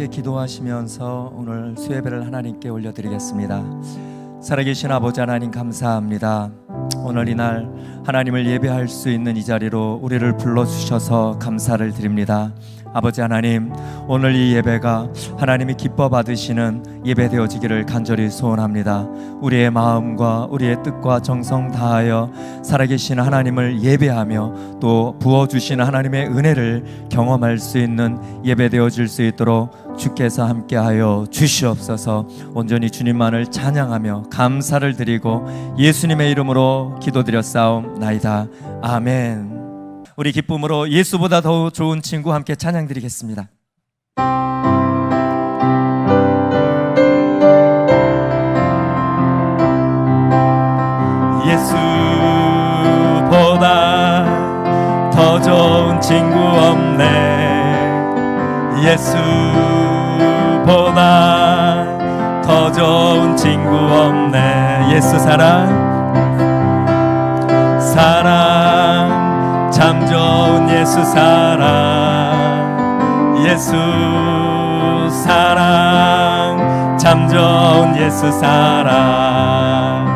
함께 기도하시면서 오늘 수예배를 하나님께 올려드리겠습니다. 살아계신 아버지 하나님 감사합니다. 오늘 이날 하나님을 예배할 수 있는 이 자리로 우리를 불러주셔서 감사를 드립니다. 아버지 하나님, 오늘 이 예배가 하나님이 기뻐 받으시는 예배 되어지기를 간절히 소원합니다. 우리의 마음과 우리의 뜻과 정성 다하여 살아계신 하나님을 예배하며 또 부어주시는 하나님의 은혜를 경험할 수 있는 예배 되어질 수 있도록 주께서 함께하여 주시옵소서. 온전히 주님만을 찬양하며 감사를 드리고 예수님의 이름으로 기도드렸사옵나이다. 아멘. 우리 기쁨으로 예수보다 더 좋은 친구 함께 찬양 드리겠습니다. 예수보다 더 좋은 친구 없네. 예수보다 더 좋은 친구 없네. 예수 사랑 참 좋은 예수 사랑, 예수 사랑, 참 좋은 예수 사랑.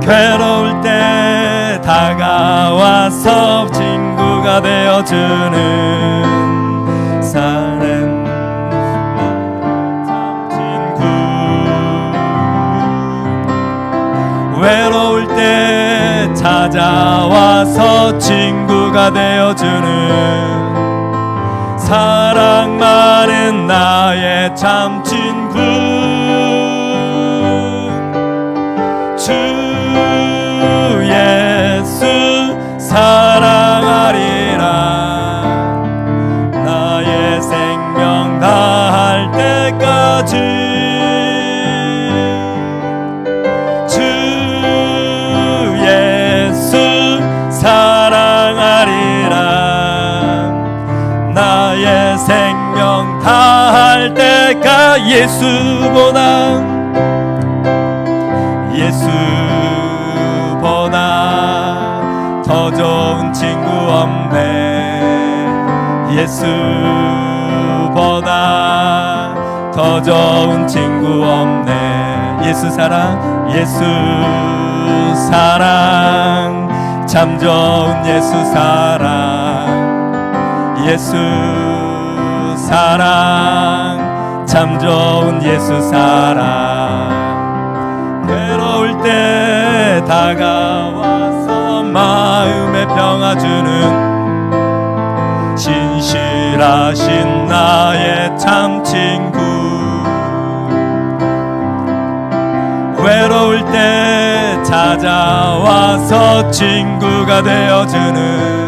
괴로울 때 다가와서 친구가 되어주는 사랑, 참 친구. 외로울 때 찾아와서 친구가 되어주는 사랑 많은 나의 참 친구. 주 예수 사랑하리라. 나의 생명 다할 때까지 생명 다할 때가. 예수보다 더 좋은 친구 없네. 예수보다 더 좋은 친구 없네. 예수 사랑, 예수 사랑, 참 좋은 예수 사랑. 예수 사랑, 참 좋은 예수 사랑. 괴로울 때 다가와서 마음에 평화 주는 신실하신 나의 참 친구. 외로울 때 찾아와서 친구가 되어주는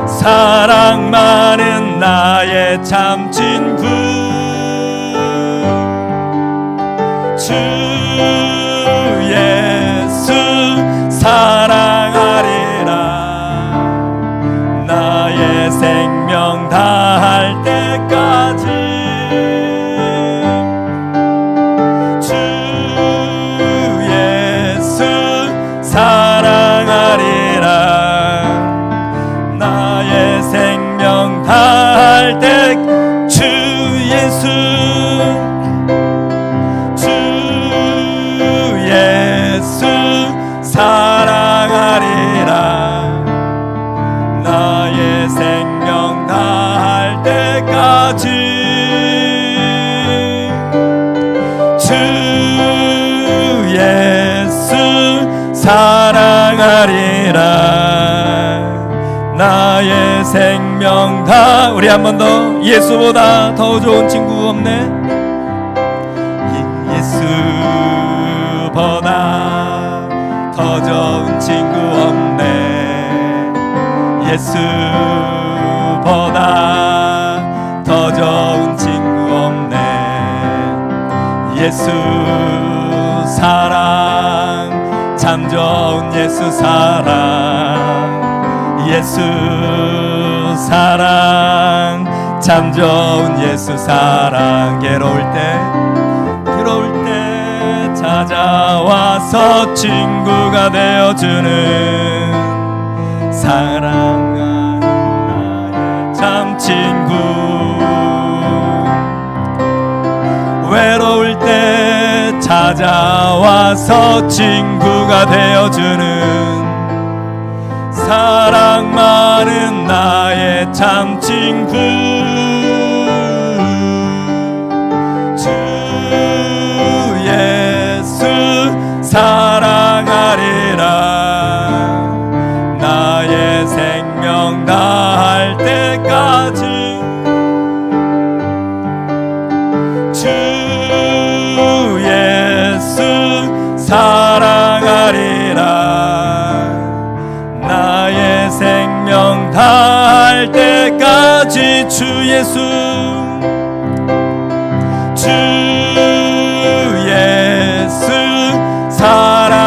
사랑 많은 나의 참 친구. 주 예수 사랑하리라. 나의 생명 다할 때까지 주 예수 사랑하리라. 생명 다할 때 주 예수, 주 예수 사랑하리라. 나의 생명 다할 때까지 주 예수 사랑하리라. 나의 생명 다. 우리 한 번 더. 예수보다 더 좋은 친구 없네. 예수보다 더 좋은 친구 없네. 예수보다 더 좋은 친구 없네. 예수 사랑, 참 좋은 예수 사랑. 예수 사랑, 참 좋은 예수 사랑. 괴로울 때 찾아와서 친구가 되어주는 사랑하는 나의 참 친구. 찾아와서 친구가 되어주는 사랑 많은 나의 참 친구. 주 예수 사랑하리라. 나의 생명 다할 때까지 주 예수 사랑하리라. 나의 생명 다할 때까지 주 예수 사랑하리라.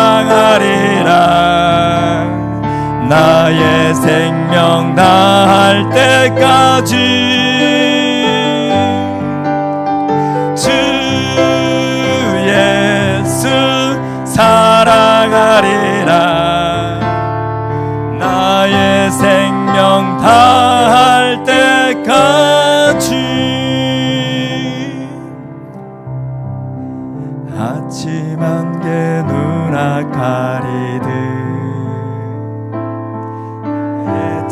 나의 생명 다할 때까지 주 예수 사랑하리라. 나의 생명 다할 때까지. 아침 안개 누나 가리듯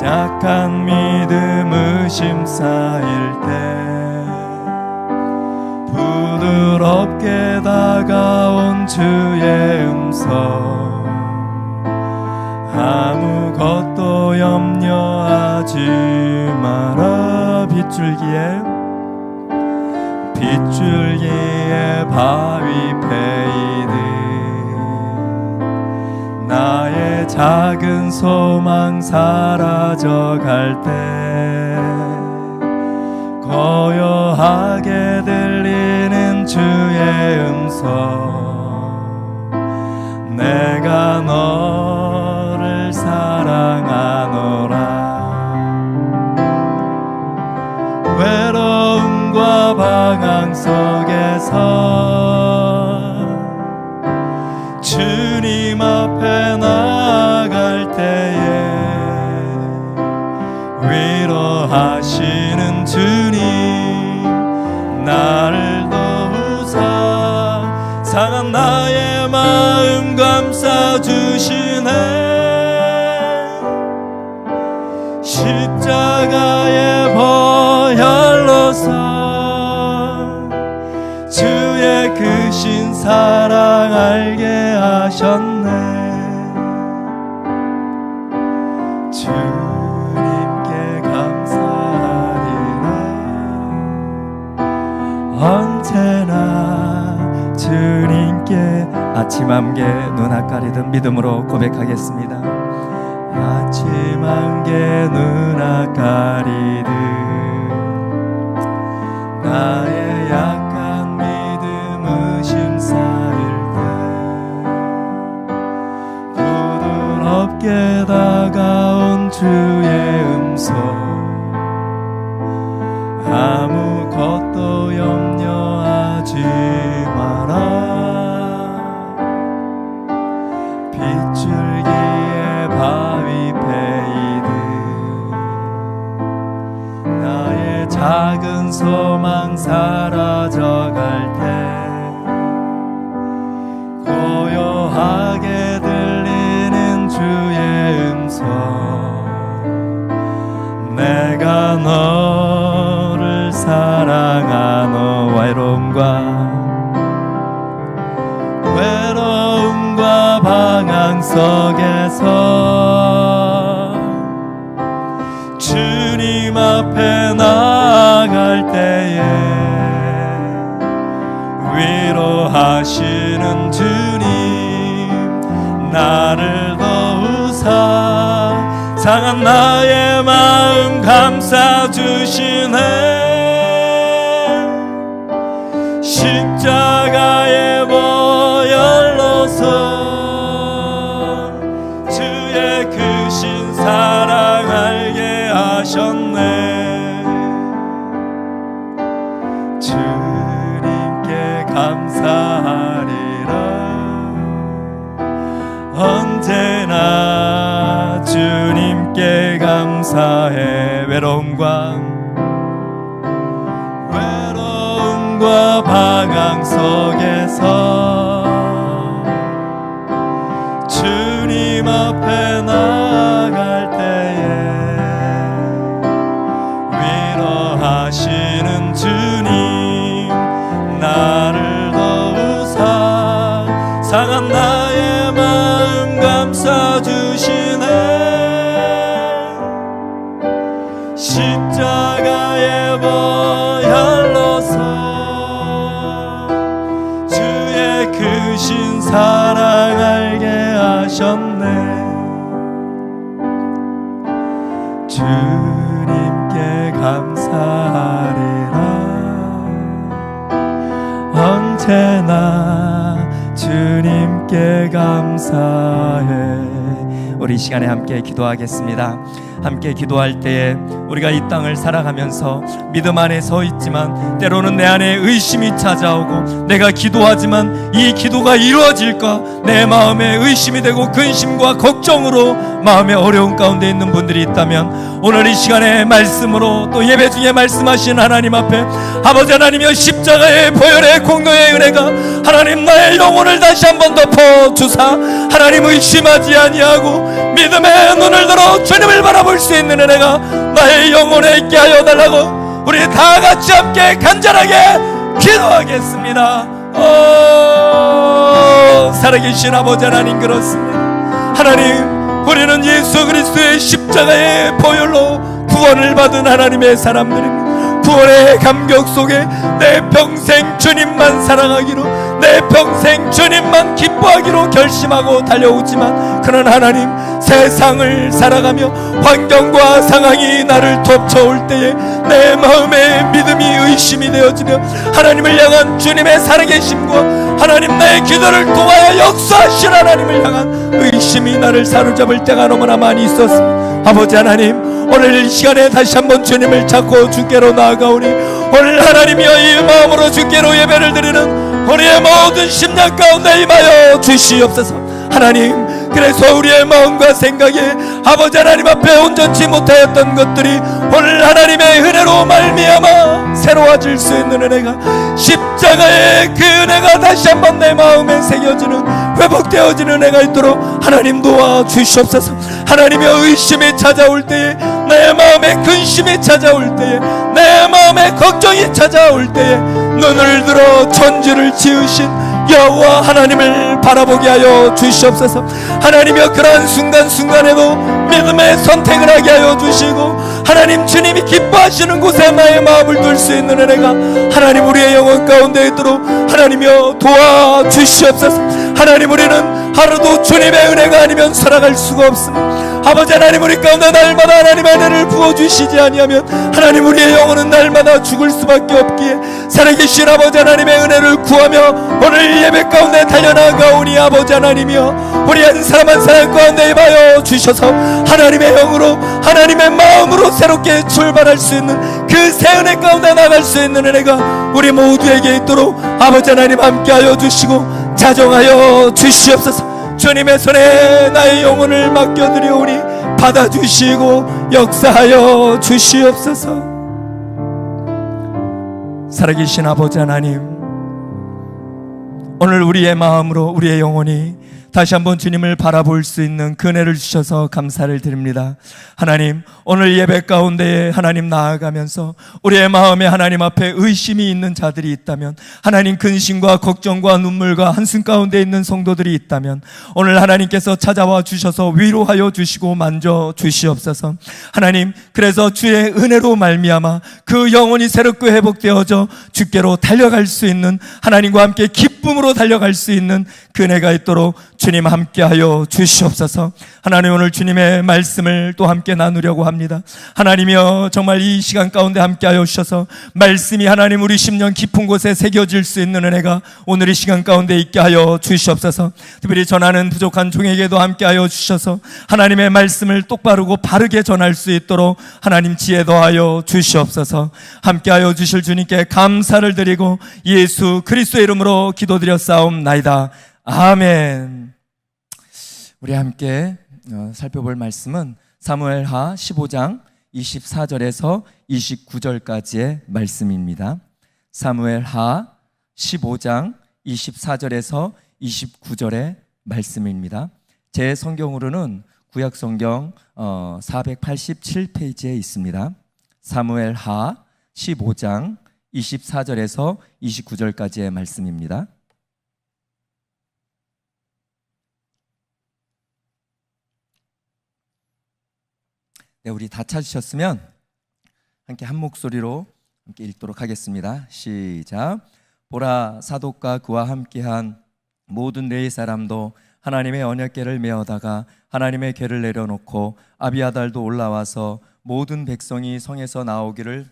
약한 믿음 의심 쌓일 때 부드럽게 다가온 주의 음성. 아무것도 염려하지 마라. 빗줄기에 바위 패이듯 나의 작은 소망 사라져갈 때 고요하게 들리는 주의 음성. 내가 너를 사랑하노라. 외로움과 방황 속에서 주님 앞에 나아갈 때에 위로하시는 주님 나를 도우사 상한 나의 마음 감싸주시네. 십자가의 보혈로서 주의 크신 사랑 알게 하셨네. 주님께 감사하리라. 언제나 주님께. 아침 안개 눈 가리듯 믿음으로 고백하겠습니다. 아침 안개 눈 가리듯 나의 약한 믿음 의심 쌓일 때 부드럽게 다가온 주의 음성. 아무것도 염려하지 마라. 빗줄기에 바위 패이듯 나의 작은 소망 사라져갈 때 고요하게 들리는 주의 음성. 내가 너를 사랑하노. 외로움과 방황 속에서 주님 앞에 나아갈 때에 위로하시는 주님 나를 도우사 상한 나의 마음 감싸주시네. 십자가의 보혈로서 주의 크신 사랑 알게 하셨네. 주님께 감사하리라. 언제나 주님께 감사해. 외로움과 방황 속에서 주님 앞에 나갈 때에 위로하시는 주님, 나를 더욱 상한 나의 마음 감싸주시네. 십자가의 보혈로서 주의 크신 사랑 알게 하셨네. 주님께 감사하리라. 언제나 주님께 감사해. 우리 이 시간에 함께 기도하겠습니다. 함께 기도할 때에 우리가 이 땅을 살아가면서 믿음 안에 서 있지만 때로는 내 안에 의심이 찾아오고, 내가 기도하지만 이 기도가 이루어질까 내 마음에 의심이 되고 근심과 걱정으로 마음의 어려운 가운데 있는 분들이 있다면, 오늘 이 시간에 말씀으로 또 예배 중에 말씀하신 하나님 앞에 아버지 하나님이여, 십자가의 보혈의 공로의 은혜가 하나님 나의 영혼을 다시 한번 덮어주사 하나님 의심하지 아니하고 믿음의 눈을 들어 주님을 바라볼 수 있는 은혜가 나의 영혼에 있게 하여 달라고 우리 다 같이 함께 간절하게 기도하겠습니다. 살아계신 아버지 하나님, 그렇습니다. 하나님, 우리는 예수 그리스도의 십자가의 보혈로 구원을 받은 하나님의 사람들입니다. 구원의 감격 속에 내 평생 주님만 사랑하기로, 내 평생 주님만 기뻐하기로 결심하고 달려오지만, 그런 하나님, 세상을 살아가며 환경과 상황이 나를 덮쳐올 때에 내 마음에 믿음이 의심이 되어지며 하나님을 향한 주님의 살아계심과 하나님 나의 기도를 통하여 역사하신 하나님을 향한 의심이 나를 사로잡을 때가 너무나 많이 있었습니다. 아버지 하나님, 오늘 이 시간에 다시 한번 주님을 찾고 주께로 나아가오니, 오늘 하나님이여 이 마음으로 주께로 예배를 드리는 우리의 모든 심령 가운데 임하여 주시옵소서. 하나님, 그래서 우리의 마음과 생각에 아버지 하나님 앞에 온전치 못하였던 것들이 오늘 하나님의 은혜로 말미암아 새로워질 수 있는 은혜가, 십자가의 그 은혜가 다시 한번 내 마음에 새겨지는, 회복되어지는 은혜가 있도록 하나님 도와주시옵소서. 하나님의 의심이 찾아올 때에, 내 마음에 근심이 찾아올 때에, 내 마음에 걱정이 찾아올 때에 눈을 들어 천지를 지으신 여호와 하나님을 바라보게 하여 주시옵소서. 하나님이여, 그러한 순간순간에도 믿음의 선택을 하게 하여 주시고, 하나님 주님이 기뻐하시는 곳에 나의 마음을 둘 수 있는 은혜가 하나님 우리의 영혼 가운데 있도록 하나님이여 도와주시옵소서. 하나님, 우리는 하루도 주님의 은혜가 아니면 살아갈 수가 없습니다. 아버지 하나님, 우리 가운데 날마다 하나님의 은혜를 부어주시지 아니하면 하나님 우리의 영혼은 날마다 죽을 수밖에 없기에, 살아계신 아버지 하나님의 은혜를 구하며 오늘 예배 가운데 달려나가오니, 아버지 하나님이여, 우리 한 사람 한 사람 가운데 임하여 주셔서 하나님의 영으로, 하나님의 마음으로 새롭게 출발할 수 있는 그 새 은혜 가운데 나갈 수 있는 은혜가 우리 모두에게 있도록 아버지 하나님 함께하여 주시고 자정하여 주시옵소서. 주님의 손에 나의 영혼을 맡겨드리오니 받아주시고 역사하여 주시옵소서. 살아계신 아버지 하나님, 오늘 우리의 마음으로 우리의 영혼이 다시 한번 주님을 바라볼 수 있는 그 은혜를 주셔서 감사를 드립니다. 하나님, 오늘 예배 가운데에 하나님 나아가면서 우리의 마음에 하나님 앞에 의심이 있는 자들이 있다면, 하나님 근심과 걱정과 눈물과 한숨 가운데 있는 성도들이 있다면 오늘 하나님께서 찾아와 주셔서 위로하여 주시고 만져 주시옵소서. 하나님, 그래서 주의 은혜로 말미암아 그 영혼이 새롭게 회복되어져 주께로 달려갈 수 있는, 하나님과 함께 기쁨으로 달려갈 수 있는 그 은혜가 있도록 주님 함께하여 주시옵소서. 하나님, 오늘 주님의 말씀을 또 함께 나누려고 합니다. 하나님이여, 정말 이 시간 가운데 함께하여 주셔서 말씀이 하나님 우리 심령 깊은 곳에 새겨질 수 있는 은혜가 오늘 이 시간 가운데 있게 하여 주시옵소서. 특별히 전하는 부족한 종에게도 함께하여 주셔서 하나님의 말씀을 똑바르고 바르게 전할 수 있도록 하나님 지혜 더하여 주시옵소서. 함께하여 주실 주님께 감사를 드리고 예수 그리스도의 이름으로 기도드렸사옵나이다. 아멘. 우리 함께 살펴볼 말씀은 사무엘하 15장 24절에서 29절까지의 말씀입니다. 사무엘하 15장 24절에서 29절의 말씀입니다. 제 성경으로는 구약 성경 487페이지에 있습니다. 사무엘하 15장 24절에서 29절까지의 말씀입니다. 네, 우리 다 찾으셨으면 함께 한 목소리로 함께 읽도록 하겠습니다. 시작. 보라, 사독과 그와 함께한 모든 레위 사람도 하나님의 언약궤를 메어다가 하나님의 궤를 내려놓고 아비아달도 올라와서 모든 백성이 성에서 나오기를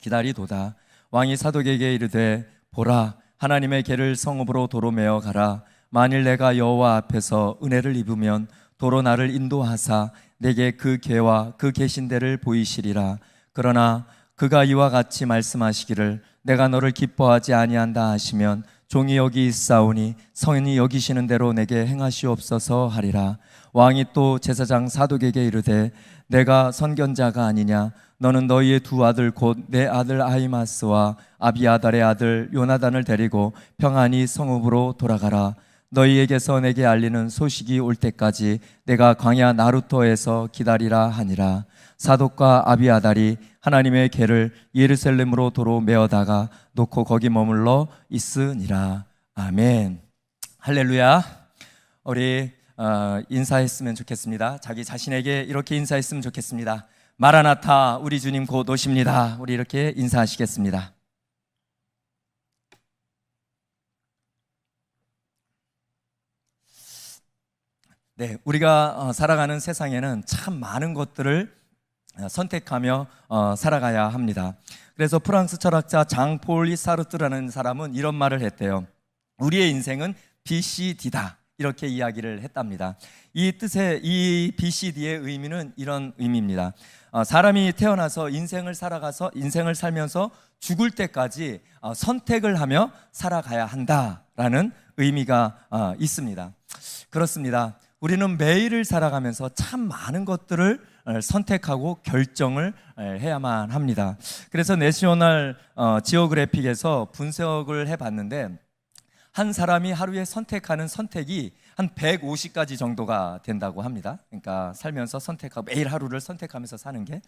기다리도다. 왕이 사독에게 이르되, 보라, 하나님의 궤를 성읍으로 도로 메어 가라. 만일 내가 여호와 앞에서 은혜를 입으면 도로 나를 인도하사 내게 그 궤와 그 계신 데를 보이시리라. 그러나 그가 이와 같이 말씀하시기를, 내가 너를 기뻐하지 아니한다 하시면 종이 여기 있사오니 성인이 여기시는 대로 내게 행하시옵소서 하리라. 왕이 또 제사장 사독에게 이르되, 내가 선견자가 아니냐? 너는 너희의 두 아들 곧 내 아들 아히마스와 아비아달의 아들 요나단을 데리고 평안히 성읍으로 돌아가라. 너희에게서 내게 알리는 소식이 올 때까지 내가 광야 나루토에서 기다리라 하니라. 사독과 아비아달이 하나님의 궤를 예루살렘으로 도로 메어다가 놓고 거기 머물러 있으니라. 아멘. 할렐루야. 우리 인사했으면 좋겠습니다. 자기 자신에게 이렇게 인사했으면 좋겠습니다. 마라나타, 우리 주님 곧 오십니다. 우리 이렇게 인사하시겠습니다. 네, 우리가 살아가는 세상에는 참 많은 것들을 선택하며 살아가야 합니다. 그래서 프랑스 철학자 장폴 사르트라는 사람은 이런 말을 했대요. 우리의 인생은 BCD다, 이렇게 이야기를 했답니다. 이 BCD의 의미는 이런 의미입니다. 사람이 태어나서 인생을 살면서 죽을 때까지 선택을 하며 살아가야 한다라는 의미가 있습니다. 그렇습니다. 우리는 매일을 살아가면서 참 많은 것들을 선택하고 결정을 해야만 합니다. 그래서 내셔널 지오그래픽에서 분석을 해봤는데, 한 사람이 하루에 선택하는 선택이 한 150가지 정도가 된다고 합니다. 그러니까 살면서 선택하고 매일 하루를 선택하면서 사는 게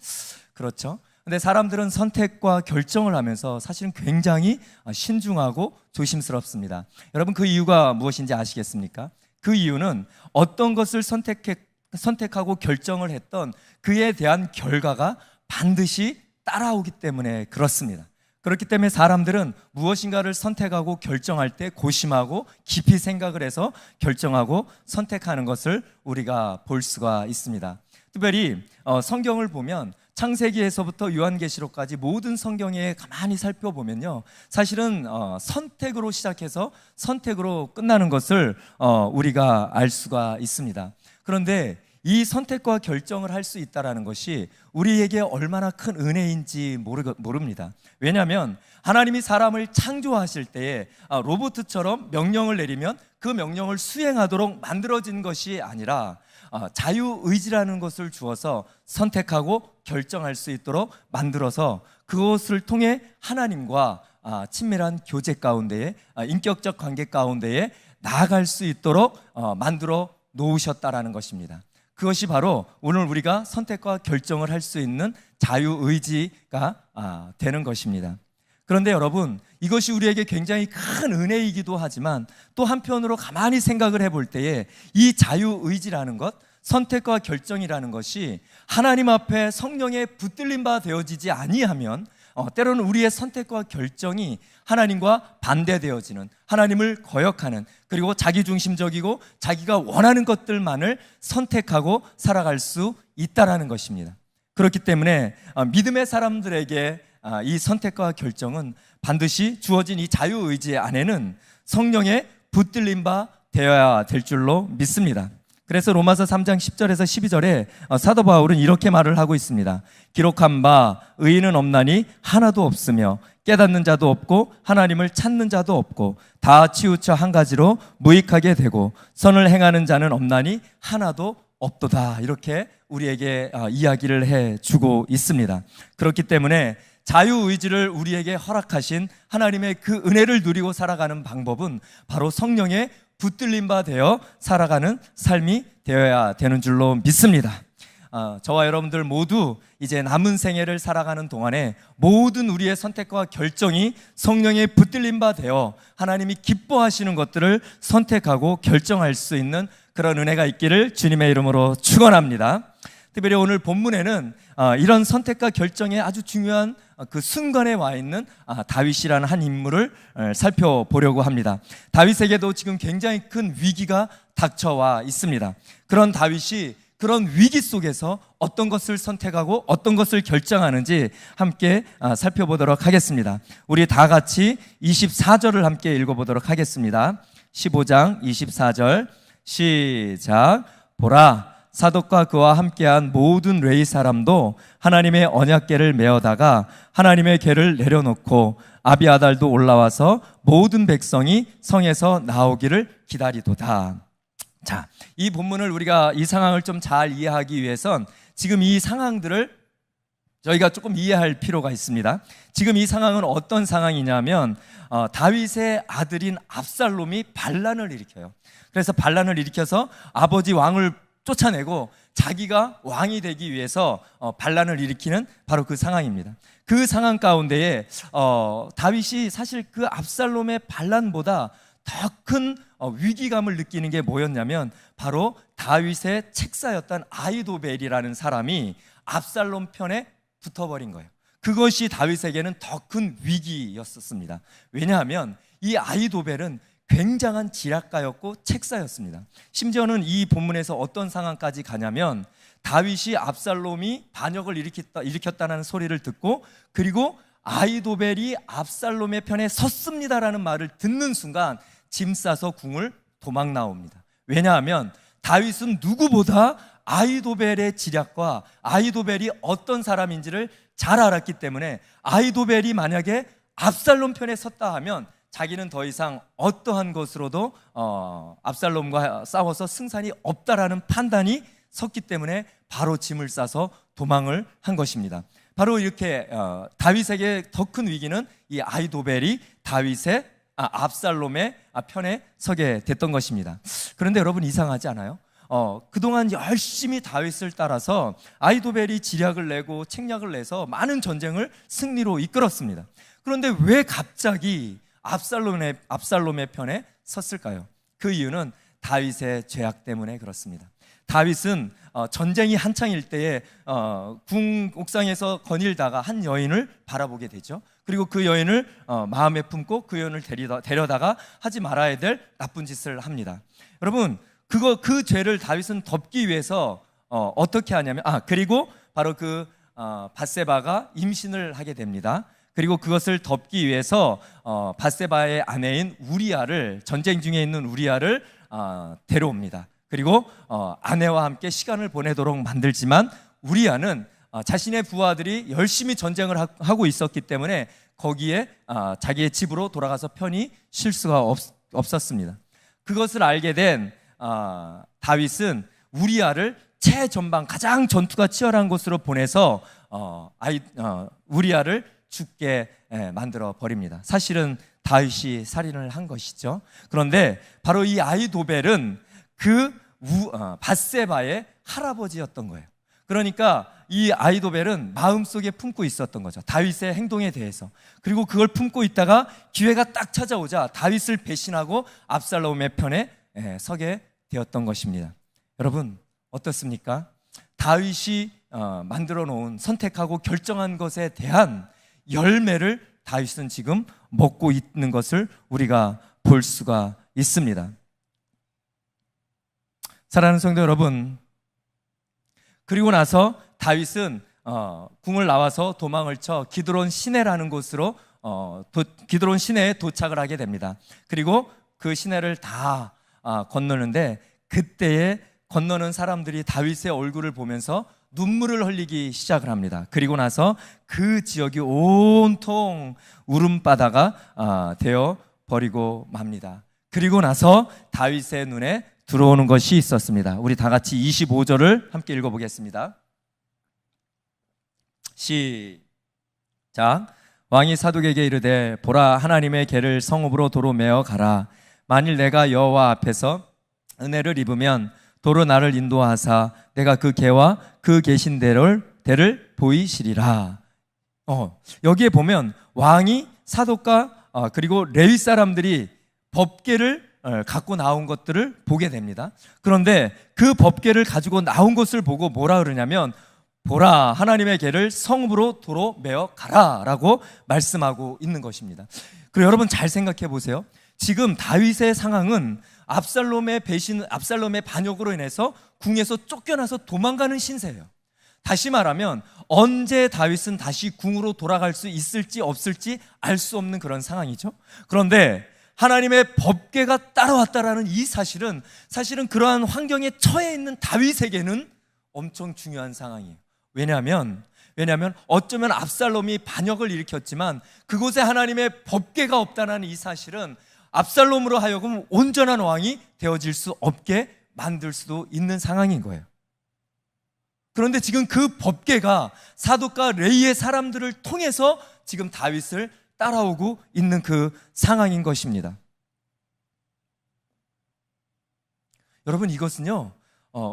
그렇죠. 근데 사람들은 선택과 결정을 하면서 사실은 굉장히 신중하고 조심스럽습니다. 여러분, 그 이유가 무엇인지 아시겠습니까? 그 이유는 어떤 것을 선택하고 결정을 했던 그에 대한 결과가 반드시 따라오기 때문에 그렇습니다. 그렇기 때문에 사람들은 무엇인가를 선택하고 결정할 때 고심하고 깊이 생각을 해서 결정하고 선택하는 것을 우리가 볼 수가 있습니다. 특별히 성경을 보면 창세기에서부터 요한계시록까지 모든 성경에 가만히 살펴보면요, 사실은 선택으로 시작해서 선택으로 끝나는 것을 우리가 알 수가 있습니다. 그런데 이 선택과 결정을 할 수 있다는 것이 우리에게 얼마나 큰 은혜인지 모릅니다. 왜냐하면 하나님이 사람을 창조하실 때에 로봇처럼 명령을 내리면 그 명령을 수행하도록 만들어진 것이 아니라 자유의지라는 것을 주어서 선택하고 결정할 수 있도록 만들어서 그것을 통해 하나님과 친밀한 교제 가운데에, 인격적 관계 가운데에 나아갈 수 있도록 만들어 놓으셨다라는 것입니다. 그것이 바로 오늘 우리가 선택과 결정을 할 수 있는 자유의지가 되는 것입니다. 그런데 여러분, 이것이 우리에게 굉장히 큰 은혜이기도 하지만 또 한편으로 가만히 생각을 해볼 때에 이 자유의지라는 것, 선택과 결정이라는 것이 하나님 앞에 성령에 붙들린 바 되어지지 아니하면 때로는 우리의 선택과 결정이 하나님과 반대되어지는, 하나님을 거역하는, 그리고 자기중심적이고 자기가 원하는 것들만을 선택하고 살아갈 수 있다라는 것입니다. 그렇기 때문에 믿음의 사람들에게 이 선택과 결정은 반드시 주어진 이 자유의지 안에는 성령에 붙들린 바 되어야 될 줄로 믿습니다. 그래서 로마서 3장 10절에서 12절에 사도 바울은 이렇게 말을 하고 있습니다. 기록한 바 의인은 없나니 하나도 없으며 깨닫는 자도 없고 하나님을 찾는 자도 없고 다 치우쳐 한 가지로 무익하게 되고 선을 행하는 자는 없나니 하나도 없도다. 이렇게 우리에게 이야기를 해주고 있습니다. 그렇기 때문에 자유의지를 우리에게 허락하신 하나님의 그 은혜를 누리고 살아가는 방법은 바로 성령에 붙들림 바 되어 살아가는 삶이 되어야 되는 줄로 믿습니다. 저와 여러분들 모두 이제 남은 생애를 살아가는 동안에 모든 우리의 선택과 결정이 성령의 붙들림 바 되어 하나님이 기뻐하시는 것들을 선택하고 결정할 수 있는 그런 은혜가 있기를 주님의 이름으로 축원합니다. 특별히 오늘 본문에는 이런 선택과 결정에 아주 중요한 그 순간에 와 있는 다윗이라는 한 인물을 살펴보려고 합니다. 다윗에게도 지금 굉장히 큰 위기가 닥쳐와 있습니다. 그런 다윗이 그런 위기 속에서 어떤 것을 선택하고 어떤 것을 결정하는지 함께 살펴보도록 하겠습니다. 우리 다 같이 24절을 함께 읽어보도록 하겠습니다. 15장 24절 시작. 보라, 사독과 그와 함께한 모든 레위 사람도 하나님의 언약궤를 메어다가 하나님의 궤를 내려놓고 아비아달도 올라와서 모든 백성이 성에서 나오기를 기다리도다. 자, 이 본문을 우리가 이 상황을 좀 잘 이해하기 위해선 지금 이 상황들을 저희가 조금 이해할 필요가 있습니다. 지금 이 상황은 어떤 상황이냐면 다윗의 아들인 압살롬이 반란을 일으켜요. 그래서 반란을 일으켜서 아버지 왕을 쫓아내고 자기가 왕이 되기 위해서 반란을 일으키는 바로 그 상황입니다. 그 상황 가운데에 다윗이 사실 그 압살롬의 반란보다 더 큰 위기감을 느끼는 게 뭐였냐면 바로 다윗의 책사였던 아히도벨이라는 사람이 압살롬 편에 붙어버린 거예요. 그것이 다윗에게는 더 큰 위기였었습니다. 왜냐하면 이 아히도벨은 굉장한 지략가였고 책사였습니다. 심지어는 이 본문에서 어떤 상황까지 가냐면 다윗이 압살롬이 반역을 일으켰다는 소리를 듣고 그리고 아히도벨이 압살롬의 편에 섰습니다라는 말을 듣는 순간 짐 싸서 궁을 도망 나옵니다. 왜냐하면 다윗은 누구보다 아히도벨의 지략과 아히도벨이 어떤 사람인지를 잘 알았기 때문에 아히도벨이 만약에 압살롬 편에 섰다 하면 자기는 더 이상 어떠한 것으로도 압살롬과 싸워서 승산이 없다라는 판단이 섰기 때문에 바로 짐을 싸서 도망을 한 것입니다. 바로 이렇게 다윗에게 더 큰 위기는 이 아히도벨이 압살롬의 편에 서게 됐던 것입니다. 그런데 여러분 이상하지 않아요? 그동안 열심히 다윗을 따라서 아히도벨이 지략을 내고 책략을 내서 많은 전쟁을 승리로 이끌었습니다. 그런데 왜 갑자기 압살롬의 편에 섰을까요? 그 이유는 다윗의 죄악 때문에 그렇습니다. 다윗은 전쟁이 한창일 때에 궁 옥상에서 거닐다가 한 여인을 바라보게 되죠. 그리고 그 여인을 마음에 품고 그 여인을 데려다가 하지 말아야 될 나쁜 짓을 합니다. 여러분 그 죄를 다윗은 덮기 위해서 어떻게 하냐면 그리고 바로 그 밧세바가 임신을 하게 됩니다. 그리고 그것을 덮기 위해서 밧세바의 아내인 우리아를 전쟁 중에 있는 우리아를 데려옵니다. 그리고 아내와 함께 시간을 보내도록 만들지만 우리아는 자신의 부하들이 열심히 전쟁을 하고 있었기 때문에 거기에 자기의 집으로 돌아가서 편히 쉴 수가 없었습니다. 그것을 알게 된 다윗은 우리아를 최전방 가장 전투가 치열한 곳으로 보내서 우리아를 죽게 만들어 버립니다. 사실은 다윗이 살인을 한 것이죠. 그런데 바로 이 아히도벨은 밧세바의 할아버지였던 거예요. 그러니까 이 아히도벨은 마음속에 품고 있었던 거죠. 다윗의 행동에 대해서. 그리고 그걸 품고 있다가 기회가 딱 찾아오자 다윗을 배신하고 압살롬의 편에 서게 되었던 것입니다. 여러분 어떻습니까? 다윗이 만들어 놓은 선택하고 결정한 것에 대한 열매를 다윗은 지금 먹고 있는 것을 우리가 볼 수가 있습니다. 사랑하는 성도 여러분, 그리고 나서 다윗은 궁을 나와서 도망을 쳐 기드론 시내라는 곳으로 기드론 시내에 도착을 하게 됩니다. 그리고 그 시내를 다 건너는데 그때에 건너는 사람들이 다윗의 얼굴을 보면서 눈물을 흘리기 시작을 합니다. 그리고 나서 그 지역이 온통 울음바다가 되어 버리고 맙니다. 그리고 나서 다윗의 눈에 들어오는 것이 있었습니다. 우리 다 같이 25절을 함께 읽어보겠습니다. 시작. 왕이 사독에게 이르되 보라 하나님의 궤를 성읍으로 도로 메어 가라. 만일 내가 여호와 앞에서 은혜를 입으면 도로 나를 인도하사 내가 그 궤와 그 계신 대를 보이시리라. 여기에 보면 왕이 사독과 그리고 레위 사람들이 법궤를 갖고 나온 것들을 보게 됩니다. 그런데 그 법궤를 가지고 나온 것을 보고 뭐라 그러냐면, 보라, 하나님의 궤를 성읍으로 도로 메어 가라 라고 말씀하고 있는 것입니다. 그리고 여러분 잘 생각해 보세요. 지금 다윗의 상황은 압살롬의 반역으로 인해서 궁에서 쫓겨나서 도망가는 신세예요. 다시 말하면 언제 다윗은 다시 궁으로 돌아갈 수 있을지 없을지 알 수 없는 그런 상황이죠. 그런데 하나님의 법궤가 따라왔다라는 이 사실은 그러한 환경에 처해 있는 다윗에게는 엄청 중요한 상황이에요. 왜냐하면 어쩌면 압살롬이 반역을 일으켰지만 그곳에 하나님의 법궤가 없다는 이 사실은 압살롬으로 하여금 온전한 왕이 되어질 수 없게 만들 수도 있는 상황인 거예요. 그런데 지금 그 법궤가 사독과 레위의 사람들을 통해서 지금 다윗을 따라오고 있는 그 상황인 것입니다. 여러분, 이것은요,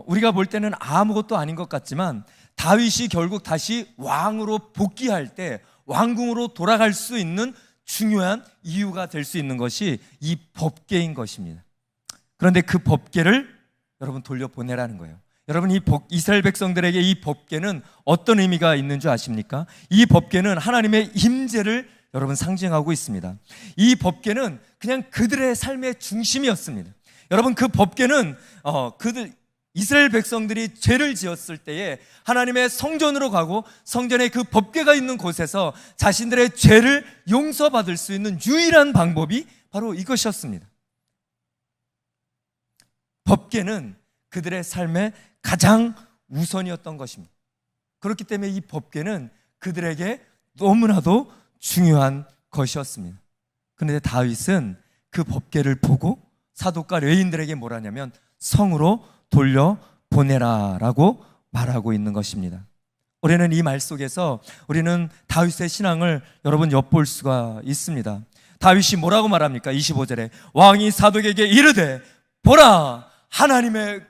우리가 볼 때는 아무것도 아닌 것 같지만 다윗이 결국 다시 왕으로 복귀할 때 왕궁으로 돌아갈 수 있는 중요한 이유가 될 수 있는 것이 이 법궤인 것입니다. 그런데 그 법궤를 여러분 돌려보내라는 거예요. 여러분, 이스라엘 백성들에게 이 법궤는 어떤 의미가 있는 줄 아십니까? 이 법궤는 하나님의 임재를 여러분 상징하고 있습니다. 이 법궤는 그냥 그들의 삶의 중심이었습니다. 여러분, 그 법궤는 이스라엘 백성들이 죄를 지었을 때에 하나님의 성전으로 가고 성전에 그 법궤가 있는 곳에서 자신들의 죄를 용서받을 수 있는 유일한 방법이 바로 이것이었습니다. 법궤는 그들의 삶의 가장 우선이었던 것입니다. 그렇기 때문에 이 법궤는 그들에게 너무나도 중요한 것이었습니다. 그런데 다윗은 그 법궤를 보고 사독과 레위인들에게 뭐라냐면 성으로 돌려보내라 라고 말하고 있는 것입니다. 우리는 이 말 속에서 우리는 다윗의 신앙을 여러분 엿볼 수가 있습니다. 다윗이 뭐라고 말합니까? 25절에 왕이 사독에게 이르되 보라, 하나님의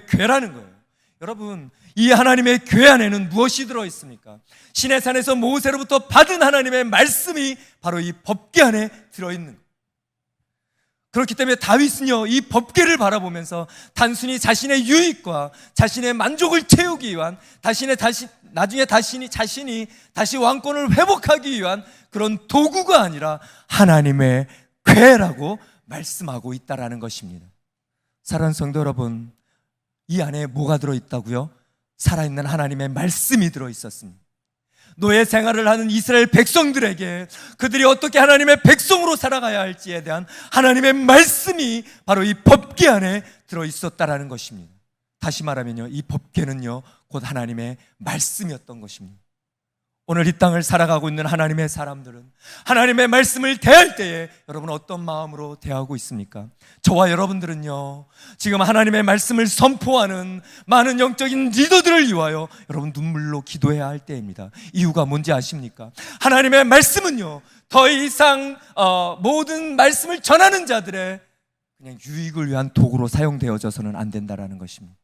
궤라는 거예요. 여러분, 이 하나님의 궤 안에는 무엇이 들어있습니까? 시내산에서 모세로부터 받은 하나님의 말씀이 바로 이 법궤 안에 들어있는 거예요. 그렇기 때문에 다윗은요, 이 법궤를 바라보면서 단순히 자신의 유익과 자신의 만족을 채우기 위한, 나중에 자신이 다시 왕권을 회복하기 위한 그런 도구가 아니라 하나님의 궤라고 말씀하고 있다라는 것입니다. 사랑하는 성도 여러분, 이 안에 뭐가 들어있다고요? 살아있는 하나님의 말씀이 들어있었습니다. 노예 생활을 하는 이스라엘 백성들에게 그들이 어떻게 하나님의 백성으로 살아가야 할지에 대한 하나님의 말씀이 바로 이 법궤 안에 들어있었다라는 것입니다. 다시 말하면요, 이 법궤는요 곧 하나님의 말씀이었던 것입니다. 오늘 이 땅을 살아가고 있는 하나님의 사람들은 하나님의 말씀을 대할 때에 여러분 어떤 마음으로 대하고 있습니까? 저와 여러분들은요, 지금 하나님의 말씀을 선포하는 많은 영적인 리더들을 위하여 여러분 눈물로 기도해야 할 때입니다. 이유가 뭔지 아십니까? 하나님의 말씀은요 더 이상 모든 말씀을 전하는 자들의 그냥 유익을 위한 도구로 사용되어져서는 안 된다라는 것입니다.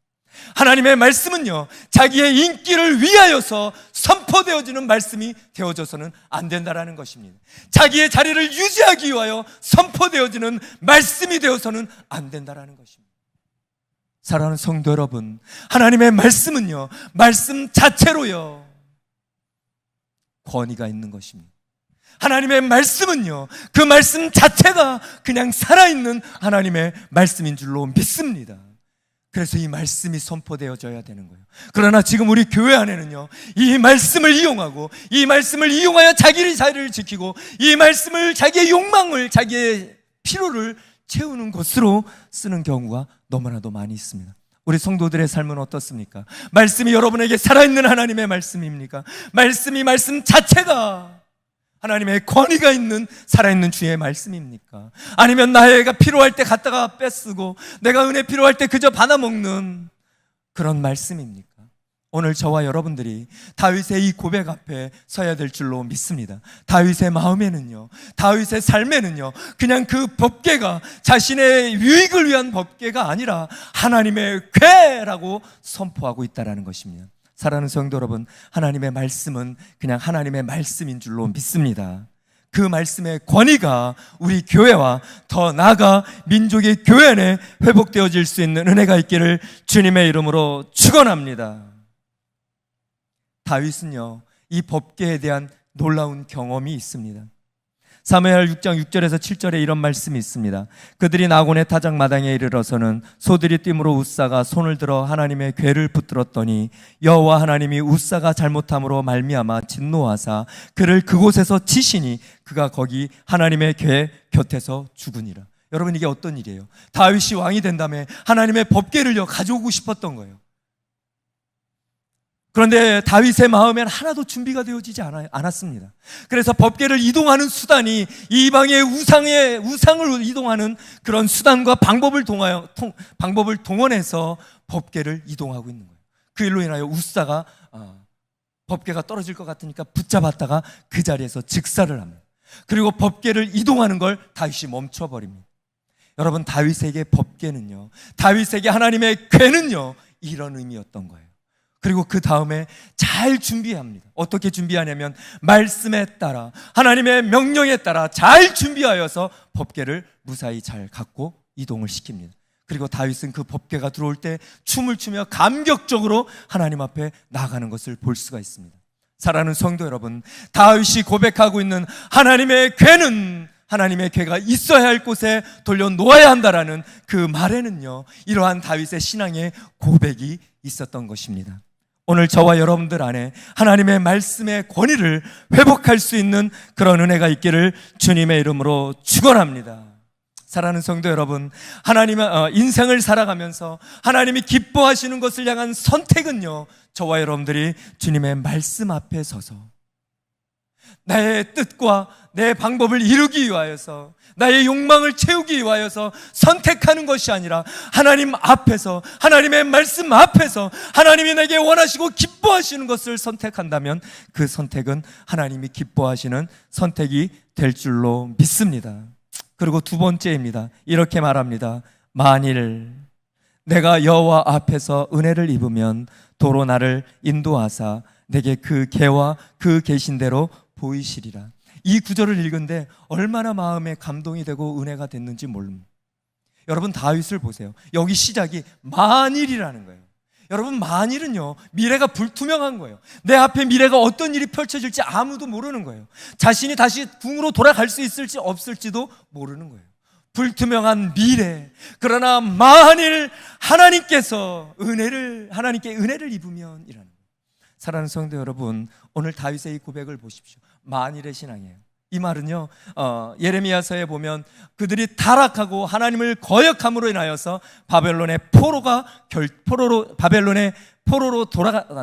하나님의 말씀은요 자기의 인기를 위하여서 선포되어지는 말씀이 되어져서는 안 된다라는 것입니다. 자기의 자리를 유지하기 위하여 선포되어지는 말씀이 되어서는 안 된다라는 것입니다. 사랑하는 성도 여러분, 하나님의 말씀은요 말씀 자체로요 권위가 있는 것입니다. 하나님의 말씀은요 그 말씀 자체가 그냥 살아있는 하나님의 말씀인 줄로 믿습니다. 그래서 이 말씀이 선포되어져야 되는 거예요. 그러나 지금 우리 교회 안에는요 이 말씀을 이용하고 이 말씀을 이용하여 자기의 자리를 지키고 이 말씀을 자기의 욕망을, 자기의 필요를 채우는 것으로 쓰는 경우가 너무나도 많이 있습니다. 우리 성도들의 삶은 어떻습니까? 말씀이 여러분에게 살아있는 하나님의 말씀입니까? 말씀 자체가 하나님의 권위가 있는 살아있는 주의 말씀입니까? 아니면 나이가 필요할 때 갖다가 뺏쓰고 내가 은혜 필요할 때 그저 받아먹는 그런 말씀입니까? 오늘 저와 여러분들이 다윗의 이 고백 앞에 서야 될 줄로 믿습니다. 다윗의 마음에는요, 다윗의 삶에는요, 그냥 그 법궤가 자신의 유익을 위한 법궤가 아니라 하나님의 궤라고 선포하고 있다는 것입니다. 사랑하는 성도 여러분, 하나님의 말씀은 그냥 하나님의 말씀인 줄로 믿습니다. 그 말씀의 권위가 우리 교회와 더 나아가 민족의 교회 안에 회복되어질 수 있는 은혜가 있기를 주님의 이름으로 축원합니다. 다윗은요, 이 법궤에 대한 놀라운 경험이 있습니다. 사무엘 6장 6절에서 7절에 이런 말씀이 있습니다. 그들이 나곤의 타작 마당에 이르러서는 소들이 띠므로 웃사가 손을 들어 하나님의 궤를 붙들었더니 여호와 하나님이 웃사가 잘못함으로 말미암아 진노하사 그를 그곳에서 치시니 그가 거기 하나님의 궤 곁에서 죽으니라. 여러분, 이게 어떤 일이에요? 다윗이 왕이 된 다음에 하나님의 법궤를요 가져오고 싶었던 거예요. 그런데 다윗의 마음에는 하나도 준비가 되어지지 않았습니다. 그래서 법궤를 이동하는 수단이 이방의 우상을 이동하는 그런 수단과 방법을 동원해서 법궤를 이동하고 있는 거예요. 그 일로 인하여 웃사가 법궤가 떨어질 것 같으니까 붙잡았다가 그 자리에서 즉사를 합니다. 그리고 법궤를 이동하는 걸 다윗이 멈춰버립니다. 여러분, 다윗에게 법궤는요, 다윗에게 하나님의 궤는요, 이런 의미였던 거예요. 그리고 그 다음에 잘 준비합니다. 어떻게 준비하냐면 말씀에 따라, 하나님의 명령에 따라 잘 준비하여서 법궤를 무사히 잘 갖고 이동을 시킵니다. 그리고 다윗은 그 법궤가 들어올 때 춤을 추며 감격적으로 하나님 앞에 나아가는 것을 볼 수가 있습니다. 사랑하는 성도 여러분, 다윗이 고백하고 있는 하나님의 궤는, 하나님의 궤가 있어야 할 곳에 돌려놓아야 한다라는 그 말에는요, 이러한 다윗의 신앙의 고백이 있었던 것입니다. 오늘 저와 여러분들 안에 하나님의 말씀의 권위를 회복할 수 있는 그런 은혜가 있기를 주님의 이름으로 축원합니다. 사랑하는 성도 여러분, 하나님의 인생을 살아가면서 하나님이 기뻐하시는 것을 향한 선택은요, 저와 여러분들이 주님의 말씀 앞에 서서 나의 뜻과 내 방법을 이루기 위하여서, 나의 욕망을 채우기 위하여서 선택하는 것이 아니라 하나님 앞에서, 하나님의 말씀 앞에서 하나님이 내게 원하시고 기뻐하시는 것을 선택한다면 그 선택은 하나님이 기뻐하시는 선택이 될 줄로 믿습니다. 그리고 두 번째입니다. 이렇게 말합니다. 만일 내가 여호와 앞에서 은혜를 입으면 도로 나를 인도하사 내게 그 궤와 그 계신대로 보이시리라. 이 구절을 읽은데 얼마나 마음에 감동이 되고 은혜가 됐는지 모릅니다. 여러분, 다윗을 보세요. 여기 시작이 만일이라는 거예요. 여러분, 만일은요, 미래가 불투명한 거예요. 내 앞에 미래가 어떤 일이 펼쳐질지 아무도 모르는 거예요. 자신이 다시 궁으로 돌아갈 수 있을지 없을지도 모르는 거예요. 불투명한 미래. 그러나 만일 하나님께 은혜를 입으면 이라는 거예요. 사랑하는 성도 여러분, 오늘 다윗의 이 고백을 보십시오. 만일의 신앙이에요. 이 말은요, 예레미야서에 보면 그들이 타락하고 하나님을 거역함으로 인하여서 바벨론의 포로로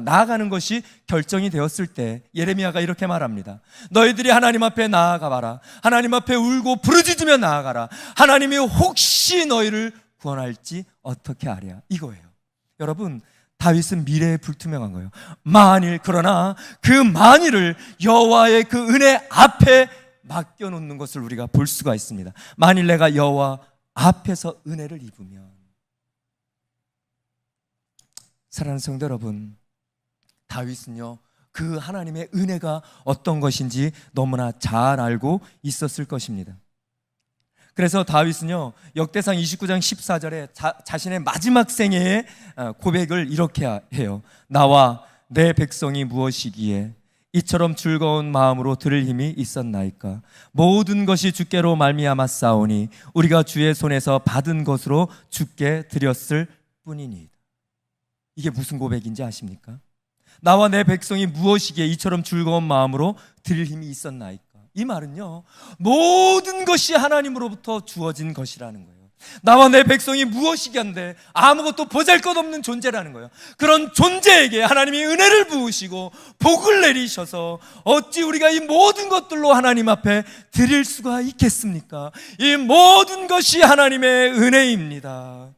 나아가는 것이 결정이 되었을 때 예레미야가 이렇게 말합니다. 너희들이 하나님 앞에 나아가봐라. 하나님 앞에 울고 부르짖으며 나아가라. 하나님이 혹시 너희를 구원할지 어떻게 아랴, 이거예요. 여러분, 다윗은 미래에 불투명한 거예요. 그러나 그 만일을 여호와의 그 은혜 앞에 맡겨놓는 것을 우리가 볼 수가 있습니다. 만일 내가 여호와 앞에서 은혜를 입으면, 사랑하는 성도 여러분, 다윗은요, 그 하나님의 은혜가 어떤 것인지 너무나 잘 알고 있었을 것입니다. 그래서 다윗은요, 역대상 29장 14절에 자신의 마지막 생애의 고백을 이렇게 해요. 나와 내 백성이 무엇이기에 이처럼 즐거운 마음으로 들을 힘이 있었나이까. 모든 것이 주께로 말미암았사오니 우리가 주의 손에서 받은 것으로 주께 드렸을 뿐이니이다. 이게 무슨 고백인지 아십니까? 나와 내 백성이 무엇이기에 이처럼 즐거운 마음으로 들을 힘이 있었나이까. 이 말은요, 모든 것이 하나님으로부터 주어진 것이라는 거예요. 나와 내 백성이 무엇이겠는데 아무것도 보잘것없는 존재라는 거예요. 그런 존재에게 하나님이 은혜를 부으시고 복을 내리셔서 어찌 우리가 이 모든 것들로 하나님 앞에 드릴 수가 있겠습니까? 이 모든 것이 하나님의 은혜입니다.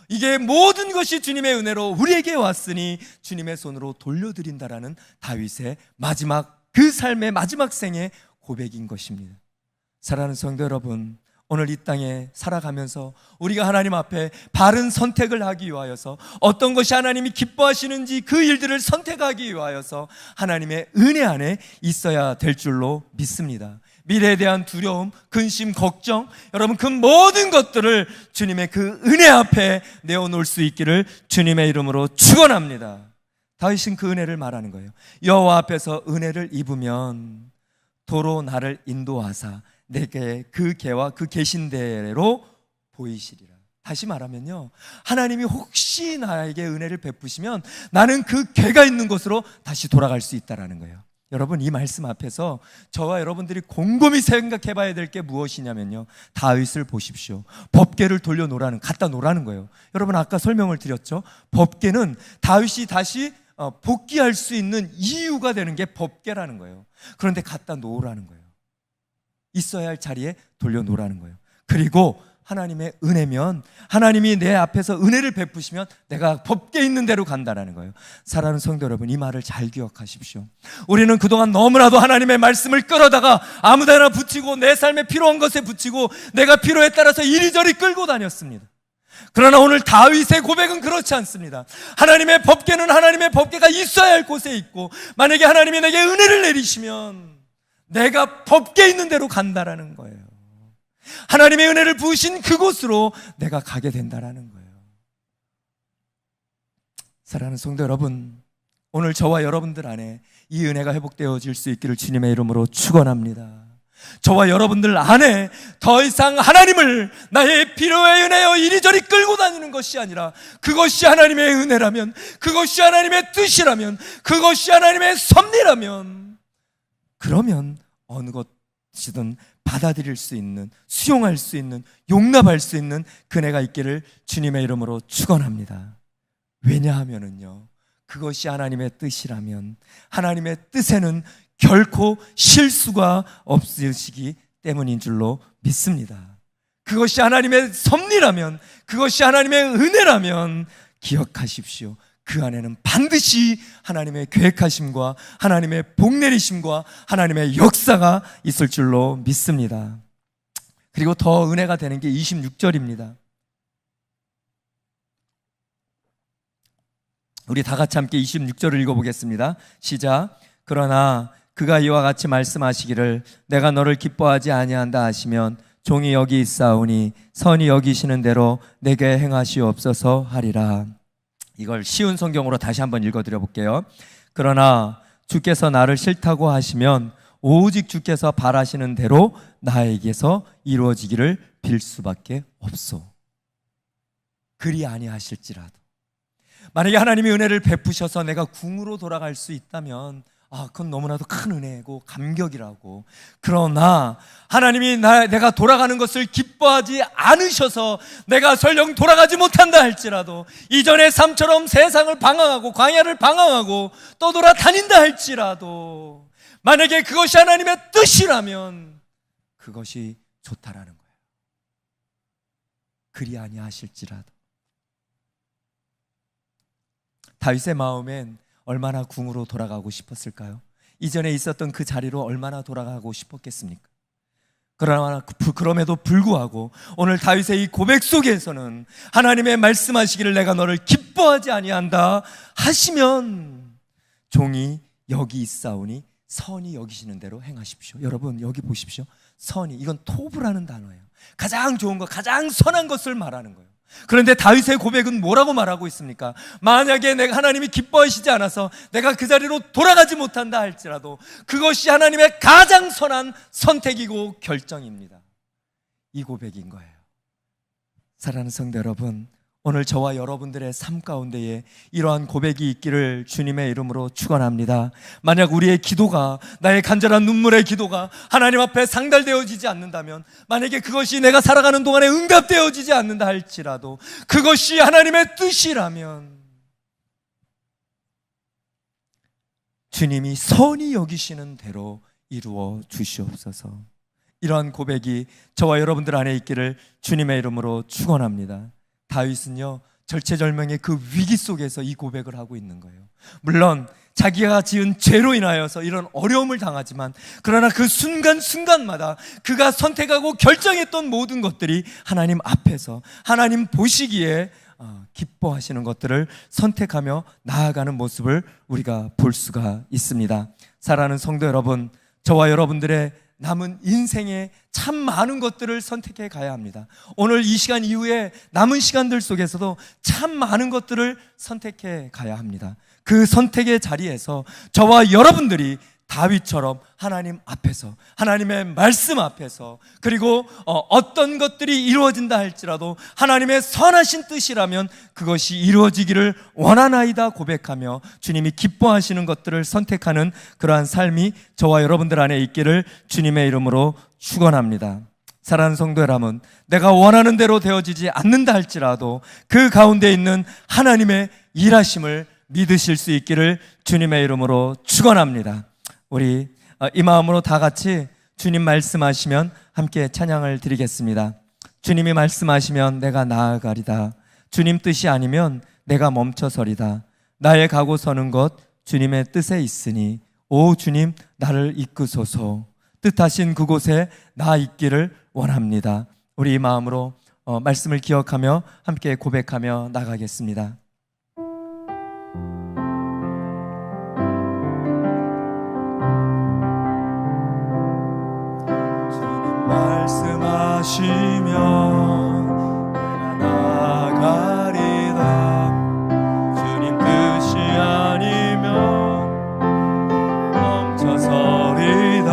이게 모든 것이 주님의 은혜로 우리에게 왔으니 주님의 손으로 돌려드린다라는 다윗의 마지막, 그 삶의 마지막 생의 고백인 것입니다. 사랑하는 성도 여러분, 오늘 이 땅에 살아가면서 우리가 하나님 앞에 바른 선택을 하기 위하여서, 어떤 것이 하나님이 기뻐하시는지 그 일들을 선택하기 위하여서 하나님의 은혜 안에 있어야 될 줄로 믿습니다. 미래에 대한 두려움, 근심, 걱정, 여러분 그 모든 것들을 주님의 그 은혜 앞에 내어놓을 수 있기를 주님의 이름으로 축원합니다. 다윗은 그 은혜를 말하는 거예요. 여호와 앞에서 은혜를 입으면 도로 나를 인도하사 내게 그 궤와 그 계신대로 보이시리라. 다시 말하면요, 하나님이 혹시 나에게 은혜를 베푸시면 나는 그 궤가 있는 곳으로 다시 돌아갈 수 있다는 거예요. 여러분, 이 말씀 앞에서 저와 여러분들이 곰곰이 생각해 봐야 될 게 무엇이냐면요, 다윗을 보십시오. 법궤를 돌려놓으라는, 갖다 놓으라는 거예요. 여러분, 아까 설명을 드렸죠. 법궤는 다윗이 다시 복귀할 수 있는 이유가 되는 게 법궤라는 거예요. 그런데 갖다 놓으라는 거예요. 있어야 할 자리에 돌려놓으라는 거예요. 그리고 하나님의 은혜면, 하나님이 내 앞에서 은혜를 베푸시면 내가 법궤 있는 대로 간다는 거예요. 사랑하는 성도 여러분, 이 말을 잘 기억하십시오. 우리는 그동안 너무나도 하나님의 말씀을 끌어다가 아무데나 붙이고 내 삶에 필요한 것에 붙이고 내가 필요에 따라서 이리저리 끌고 다녔습니다. 그러나 오늘 다윗의 고백은 그렇지 않습니다. 하나님의 법궤는 하나님의 법궤가 있어야 할 곳에 있고, 만약에 하나님이 내게 은혜를 내리시면 내가 법궤 있는 대로 간다라는 거예요. 하나님의 은혜를 부으신 그곳으로 내가 가게 된다라는 거예요. 사랑하는 성도 여러분, 오늘 저와 여러분들 안에 이 은혜가 회복되어질 수 있기를 주님의 이름으로 축원합니다. 저와 여러분들 안에 더 이상 하나님을 나의 필요에 은혜여 이리저리 끌고 다니는 것이 아니라, 그것이 하나님의 은혜라면, 그것이 하나님의 뜻이라면, 그것이 하나님의 섭리라면, 그러면 어느 것이든 받아들일 수 있는, 수용할 수 있는, 용납할 수 있는 그네가 있기를 주님의 이름으로 축원합니다. 왜냐하면은요, 그것이 하나님의 뜻이라면 하나님의 뜻에는 결코 실수가 없으시기 때문인 줄로 믿습니다. 그것이 하나님의 섭리라면, 그것이 하나님의 은혜라면 기억하십시오. 그 안에는 반드시 하나님의 계획하심과 하나님의 복내리심과 하나님의 역사가 있을 줄로 믿습니다. 그리고 더 은혜가 되는 게 26절입니다. 우리 다 같이 함께 26절을 읽어보겠습니다. 시작. 그러나 그가 이와 같이 말씀하시기를 내가 너를 기뻐하지 아니한다 하시면 종이 여기 있사오니 선히 여기시는 대로 내게 행하시옵소서 하리라. 이걸 쉬운 성경으로 다시 한번 읽어드려 볼게요. 그러나 주께서 나를 싫다고 하시면 오직 주께서 바라시는 대로 나에게서 이루어지기를 빌 수밖에 없소. 그리 아니하실지라도, 만약에 하나님이 은혜를 베푸셔서 내가 궁으로 돌아갈 수 있다면 그건 너무나도 큰 은혜고 감격이라고. 그러나 하나님이 내가 돌아가는 것을 기뻐하지 않으셔서 내가 설령 돌아가지 못한다 할지라도, 이전의 삶처럼 세상을 방황하고 광야를 방황하고 떠돌아다닌다 할지라도, 만약에 그것이 하나님의 뜻이라면 그것이 좋다라는 거예요. 그리 아니하실지라도. 다윗의 마음엔 얼마나 궁으로 돌아가고 싶었을까요? 이전에 있었던 그 자리로 얼마나 돌아가고 싶었겠습니까? 그러나 그럼에도 불구하고 오늘 다윗의 이 고백 속에서는 하나님의 말씀하시기를 내가 너를 기뻐하지 아니한다 하시면 종이 여기 있사오니 선히 여기시는 대로 행하십시오. 여러분, 여기 보십시오. 선이, 이건 토브라는 단어예요. 가장 좋은 것, 가장 선한 것을 말하는 거예요. 그런데 다윗의 고백은 뭐라고 말하고 있습니까? 만약에 내가 하나님이 기뻐하시지 않아서 내가 그 자리로 돌아가지 못한다 할지라도 그것이 하나님의 가장 선한 선택이고 결정입니다. 이 고백인 거예요. 사랑하는 성도 여러분, 오늘 저와 여러분들의 삶 가운데에 이러한 고백이 있기를 주님의 이름으로 축원합니다. 만약 우리의 기도가, 나의 간절한 눈물의 기도가 하나님 앞에 상달되어지지 않는다면, 만약에 그것이 내가 살아가는 동안에 응답되어지지 않는다 할지라도 그것이 하나님의 뜻이라면 주님이 선히 여기시는 대로 이루어 주시옵소서. 이러한 고백이 저와 여러분들 안에 있기를 주님의 이름으로 축원합니다. 다윗은요, 절체절명의 그 위기 속에서 이 고백을 하고 있는 거예요. 물론 자기가 지은 죄로 인하여서 이런 어려움을 당하지만, 그러나 그 순간순간마다 그가 선택하고 결정했던 모든 것들이 하나님 앞에서 하나님 보시기에 기뻐하시는 것들을 선택하며 나아가는 모습을 우리가 볼 수가 있습니다. 사랑하는 성도 여러분, 저와 여러분들의 남은 인생에 참 많은 것들을 선택해 가야 합니다. 오늘 이 시간 이후에 남은 시간들 속에서도 참 많은 것들을 선택해 가야 합니다. 그 선택의 자리에서 저와 여러분들이 다윗처럼 하나님 앞에서, 하나님의 말씀 앞에서, 그리고 어떤 것들이 이루어진다 할지라도 하나님의 선하신 뜻이라면 그것이 이루어지기를 원하나이다 고백하며 주님이 기뻐하시는 것들을 선택하는 그러한 삶이 저와 여러분들 안에 있기를 주님의 이름으로 축원합니다. 사랑하는 성도 여러분, 내가 원하는 대로 되어지지 않는다 할지라도 그 가운데 있는 하나님의 일하심을 믿으실 수 있기를 주님의 이름으로 축원합니다. 우리 이 마음으로 다 같이 주님 말씀하시면 함께 찬양을 드리겠습니다. 주님이 말씀하시면 내가 나아가리다. 주님 뜻이 아니면 내가 멈춰서리다. 나의 가고 서는 것 주님의 뜻에 있으니 오 주님 나를 이끄소서. 뜻하신 그곳에 나 있기를 원합니다. 우리 이 마음으로 말씀을 기억하며 함께 고백하며 나가겠습니다. 말씀하시면 내가 나아가리다. 주님 뜻이 아니면 멈춰서리다.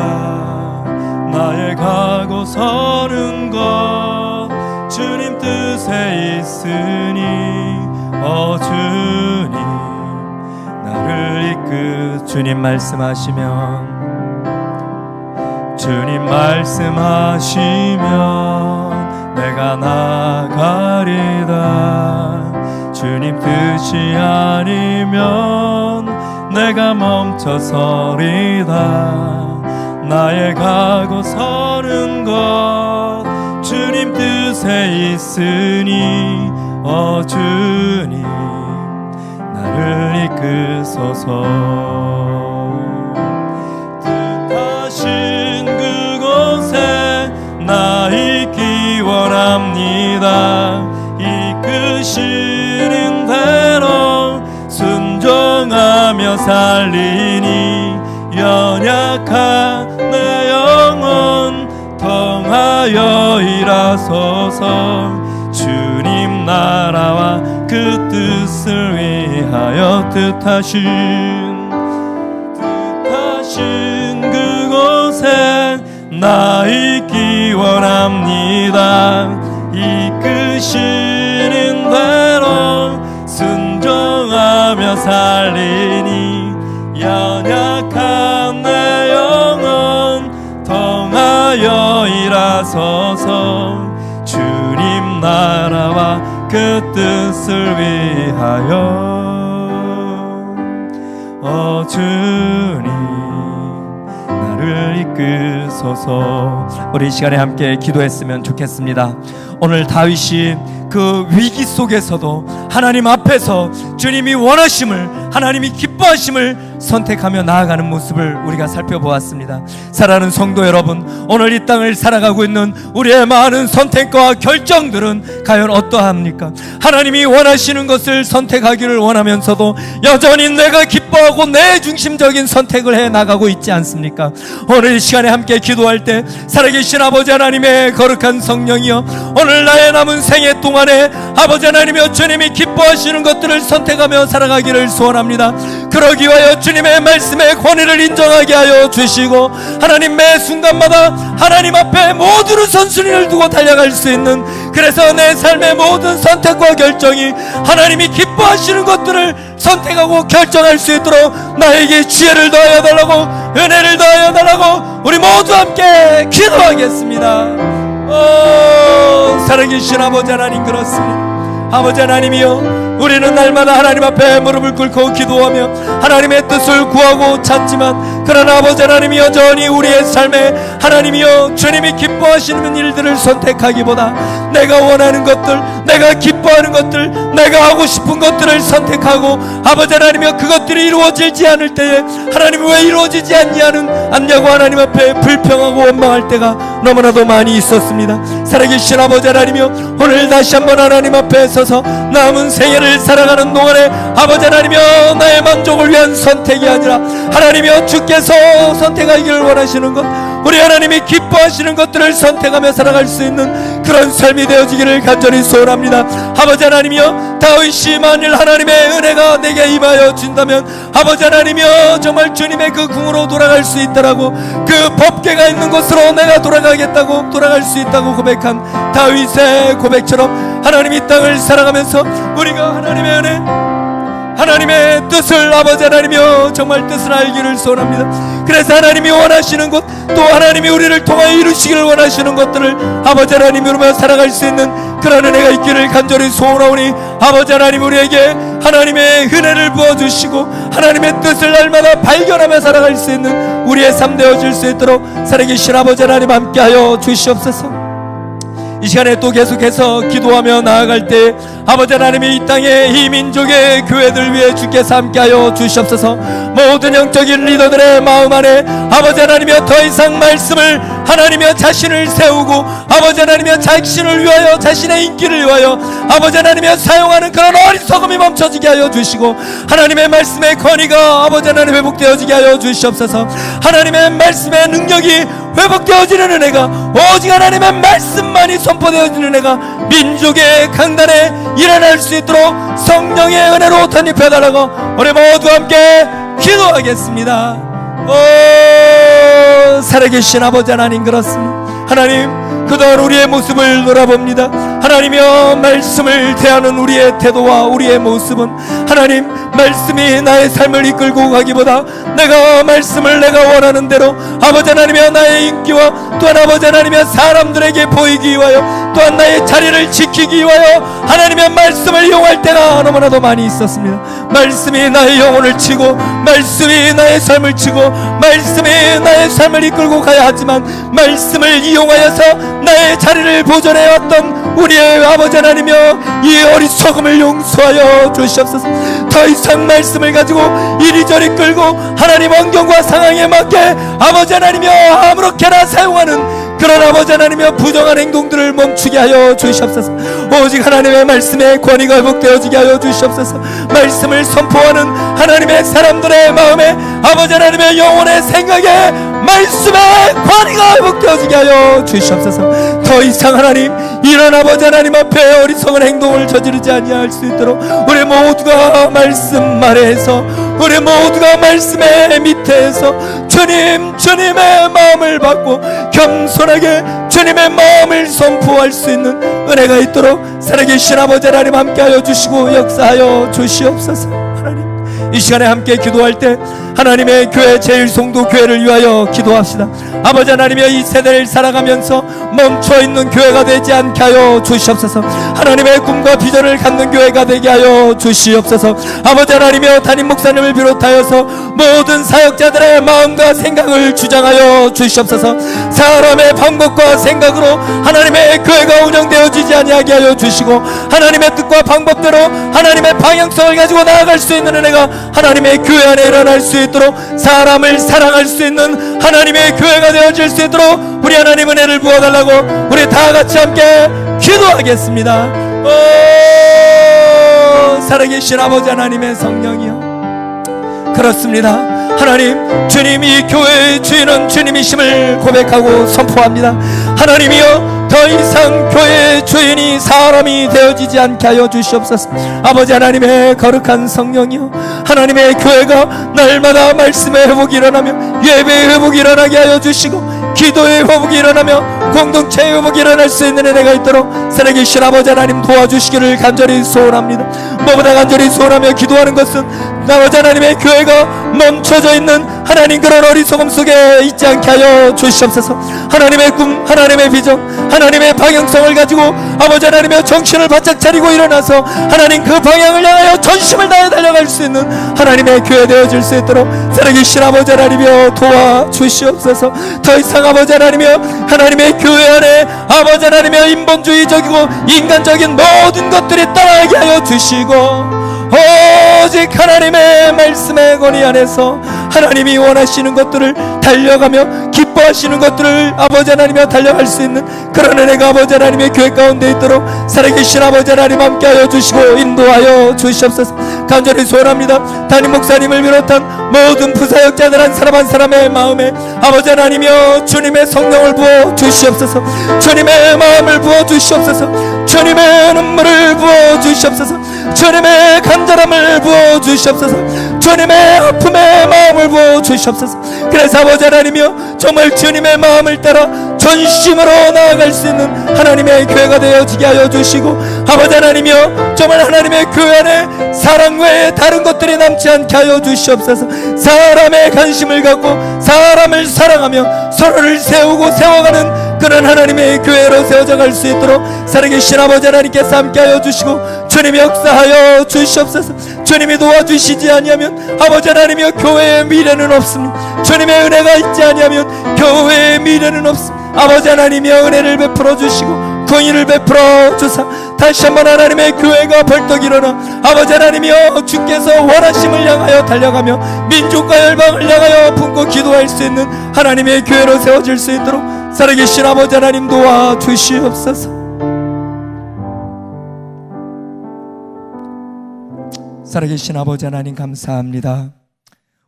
나의 가고 서는 것 주님 뜻에 있으니 주님 나를 이끌. 주님 말씀하시면, 주님 말씀하시면 내가 나아가리다. 주님 뜻이 아니면 내가 멈춰서리다. 나의 가고 서는 것 주님 뜻에 있으니 주님 나를 이끄소서. 나 있기 원합니다. 이끄시는 대로 순종하며 살리니 연약한 내 영혼 통하여 일하소서. 주님 나라와 그 뜻을 위하여 뜻하신 그곳에 나 있기 원합니다. 이끄시는 대로 순종하며 살리니 연약한 내 영혼 통하여 일하소서. 주님 나라와 그 뜻을 위하여 주님 나를 이끄소서. 우리 이 시간에 함께 기도했으면 좋겠습니다. 오늘 다윗이 그 위기 속에서도 하나님 앞에서 주님이 원하심을, 하나님이 기뻐하심을 선택하며 나아가는 모습을 우리가 살펴보았습니다. 사랑하는 성도 여러분, 오늘 이 땅을 살아가고 있는 우리의 많은 선택과 결정들은 과연 어떠합니까? 하나님이 원하시는 것을 선택하기를 원하면서도 여전히 내가 기뻐하고 내 중심적인 선택을 해 나가고 있지 않습니까? 오늘 이 시간에 함께 기도할 때 살아계신 아버지 하나님의 거룩한 성령이여, 오늘 나의 남은 생애 동안에 아버지 하나님이여 주님이 기뻐하시는 것들을 선택하며 살아가기를 소원합니다. 그러기 위하여 주님의 말씀의 권위를 인정하게 하여 주시고, 하나님 매 순간마다 하나님 앞에 모든 우선순위를 두고 달려갈 수 있는, 그래서 내 삶의 모든 선택과 결정이 하나님이 기뻐하시는 것들을 선택하고 결정할 수 있도록 나에게 지혜를 더하여 달라고, 은혜를 더하여 달라고 우리 모두 함께 기도하겠습니다. 살아계신 아버지 하나님, 그렇습니다. 아버지 하나님이여, 우리는 날마다 하나님 앞에 무릎을 꿇고 기도하며 하나님의 뜻을 구하고 찾지만, 그러나 아버지 하나님이 여전히 우리의 삶에 하나님이여 주님이 기뻐하시는 일들을 선택하기보다 내가 원하는 것들, 내가 기뻐하는 것들, 내가 하고 싶은 것들을 선택하고 아버지 하나님이여 그것들이 이루어지지 않을 때에 하나님이 왜 이루어지지 않냐고 하나님 앞에 불평하고 원망할 때가 너무나도 많이 있었습니다. 살아계신 아버지 하나님이여, 오늘 다시 한번 하나님 앞에 서서 남은 생애를 살아가는 동안에 아버지 하나님이여 나의 만족을 위한 선택이 아니라 하나님이여 주께서 선택하기를 원하시는 것, 우리 하나님이 기뻐하시는 것들을 선택하며 살아갈 수 있는 그런 삶이 되어지기를 간절히 소원합니다. 아버지 하나님이여, 다윗이 만일 하나님의 은혜가 내게 임하여 준다면 아버지 하나님이여 정말 주님의 그 궁으로 돌아갈 수 있다라고, 그 법궤가 있는 곳으로 내가 돌아갈 수 있다고 고백한 다윗의 고백처럼 하나님 이 땅을 살아가면서 우리가 하나님의 은혜, 하나님의 뜻을 아버지 하나님이여 정말 뜻을 알기를 소원합니다. 그래서 하나님이 원하시는 것, 또 하나님이 우리를 통하여 이루시기를 원하시는 것들을 아버지 하나님이 누리며 살아갈 수 있는 그런 은혜가 있기를 간절히 소원하오니, 아버지 하나님 우리에게 하나님의 은혜를 부어주시고 하나님의 뜻을 날마다 발견하며 살아갈 수 있는 우리의 삶 되어질 수 있도록 살아계신 아버지 하나님 함께하여 주시옵소서. 이 시간에 또 계속해서 기도하며 나아갈 때 아버지 하나님이 이 땅의 이 민족의 교회들 위해 주께서 함께하여 주시옵소서. 모든 영적인 리더들의 마음 안에 아버지 하나님이여 더 이상 말씀을 하나님이여 자신을 세우고 아버지 하나님이여 자신을 위하여 자신의 인기를 위하여 아버지 하나님이여 사용하는 그런 어리석음이 멈춰지게 하여 주시고, 하나님의 말씀의 권위가 아버지 하나님 회복되어지게 하여 주시옵소서. 하나님의 말씀의 능력이 회복되어지는 은혜가, 오직 하나님의 말씀만이 선포되어지는 은혜가 민족의 강단에 일어날 수 있도록 성령의 은혜로 덧입혀달라고 우리 모두 함께 기도하겠습니다. 오 살아계신 아버지 하나님, 그렇습니다. 하나님, 그동안 우리의 모습을 돌아봅니다. 하나님이여, 말씀을 대하는 우리의 태도와 우리의 모습은 하나님, 말씀이 나의 삶을 이끌고 가기보다 말씀을 내가 원하는 대로 아버지 하나님이여 나의 인기와 또한 아버지 하나님이여 사람들에게 보이기 위하여 또한 나의 자리를 지키기 위하여 하나님의 말씀을 이용할 때가 너무나도 많이 있었습니다. 말씀이 나의 영혼을 치고 말씀이 나의 삶을 치고 말씀이 나의 삶을 이끌고 가야 하지만, 말씀을 이용하여서 나의 자리를 보존해왔던 우리의 아버지 하나님이여, 이 어리석음을 용서하여 주시옵소서. 더 이상 말씀을 가지고 이리저리 끌고 하나님 환경과 상황에 맞게 아버지 하나님이여 아무렇게나 사용하는 그런 아버지 하나님이여 부정한 행동들을 멈추게 하여 주시옵소서. 오직 하나님의 말씀의 권위가 회복되어지게 하여 주시옵소서. 말씀을 선포하는 하나님의 사람들의 마음에 아버지 하나님의 영혼의 생각에 말씀의 권위가 회복되어지게 하여 주시옵소서. 더 이상 하나님, 이런 아버지 하나님 앞에 어리석은 행동을 저지르지 아니할 수 있도록 우리 모두가 말씀 아래에서, 우리 모두가 말씀의 밑에서 주님의 마음을 받고 겸손하게 주님의 마음을 선포할 수 있는 은혜가 있도록 살아계신 아버지 하나님 함께하여 주시고 역사하여 주시옵소서. 하나님, 이 시간에 함께 기도할 때 하나님의 교회 제일송도 교회를 위하여 기도합시다. 아버지 하나님이여, 이 세대를 살아가면서 멈춰있는 교회가 되지 않게 하여 주시옵소서. 하나님의 꿈과 비전을 갖는 교회가 되게 하여 주시옵소서. 아버지 하나님이여, 담임 목사님을 비롯하여서 모든 사역자들의 마음과 생각을 주장하여 주시옵소서. 사람의 방법과 생각으로 하나님의 교회가 운영되어지지 아니하게 하여 주시고, 하나님의 뜻과 방법대로 하나님의 방향성을 가지고 나아갈 수 있는 은혜가 하나님의 교회 안에 일어날 수 있도록, 사람을 사랑할 수 있는 하나님의 교회가 되어질 수 있도록 우리 하나님 은혜를 부어달라고 우리 다같이 함께 기도하겠습니다. 오 살아계신 아버지 하나님의 성령이여, 그렇습니다. 하나님, 주님이 교회의 주인은 주님이심을 고백하고 선포합니다. 하나님이여, 더 이상 교회의 주인이 사람이 되어지지 않게 하여 주시옵소서. 아버지 하나님의 거룩한 성령이여, 하나님의 교회가 날마다 말씀의 회복이 일어나며 예배의 회복이 일어나게 하여 주시고, 기도의 회복이 일어나며 공동체의 회복이 일어날 수 있는 은혜가 있도록 살아계신 아버지 하나님 도와주시기를 간절히 소원합니다. 무엇보다 간절히 소원하며 기도하는 것은 아버지 하나님의 교회가 멈춰져 있는 하나님 그런 어리석음 속에 있지 않게 하여 주시옵소서. 하나님의 꿈, 하나님의 비전, 하나님의 방향성을 가지고 아버지 하나님의 정신을 바짝 차리고 일어나서 하나님 그 방향을 향하여 전심을 다해 달려갈 수 있는 하나님의 교회 되어질 수 있도록 살아계신 아버지 하나님이여 도와주시옵소서. 더 이상 아버지 하나님이여 하나님의 교회 안에 아버지 하나님이여 인본주의적이고 인간적인 모든 것들이 떠나게 하여 주시고 오직 하나님의 말씀의 권위 안에서 하나님이 원하시는 것들을 달려가며 기뻐하시는 것들을 아버지 하나님이여 달려갈 수 있는 그런 은혜가 아버지 하나님의 교회 가운데 있도록 살아계신 아버지 하나님 함께하여 주시고 인도하여 주시옵소서. 간절히 소원합니다. 담임 목사님을 비롯한 모든 부사역자들 한 사람 한 사람의 마음에 아버지 하나님이여 주님의 성령을 부어 주시옵소서. 주님의 마음을 부어 주시옵소서. 주님의 눈물을 부어 주시옵소서. 주님의 간절함을 부어 주시옵소서. 주님의 아픔의 마음을 부어 주시옵소서. 그래서 아버지 하나님이여 정말 주님의 마음을 따라 전심으로 나아갈 수 있는 하나님의 교회가 되어지게 하여 주시고 아버지 하나님이여 정말 하나님의 교회 안에 사랑 외에 다른 것들이 남지 않게 하여 주시옵소서. 사람의 관심을 갖고 사람을 사랑하며 서로를 세우고 세워가는 그런 하나님의 교회로 세워져 갈 수 있도록 살아계신 아버지 하나님께서 함께하여 주시고 주님이 역사하여 주시옵소서. 주님이 도와주시지 아니하면 아버지 하나님이여 교회의 미래는 없습니다. 주님의 은혜가 있지 아니하면 교회의 미래는 없습니다. 아버지 하나님이여 은혜를 베풀어 주시고 공의를 베풀어 주사 다시 한번 하나님의 교회가 벌떡 일어나 아버지 하나님이여 주께서 원하심을 향하여 달려가며 민족과 열방을 향하여 품고 기도할 수 있는 하나님의 교회로 세워질 수 있도록 살아계신 아버지 하나님 도와주시옵소서. 살아계신 아버지 하나님 감사합니다.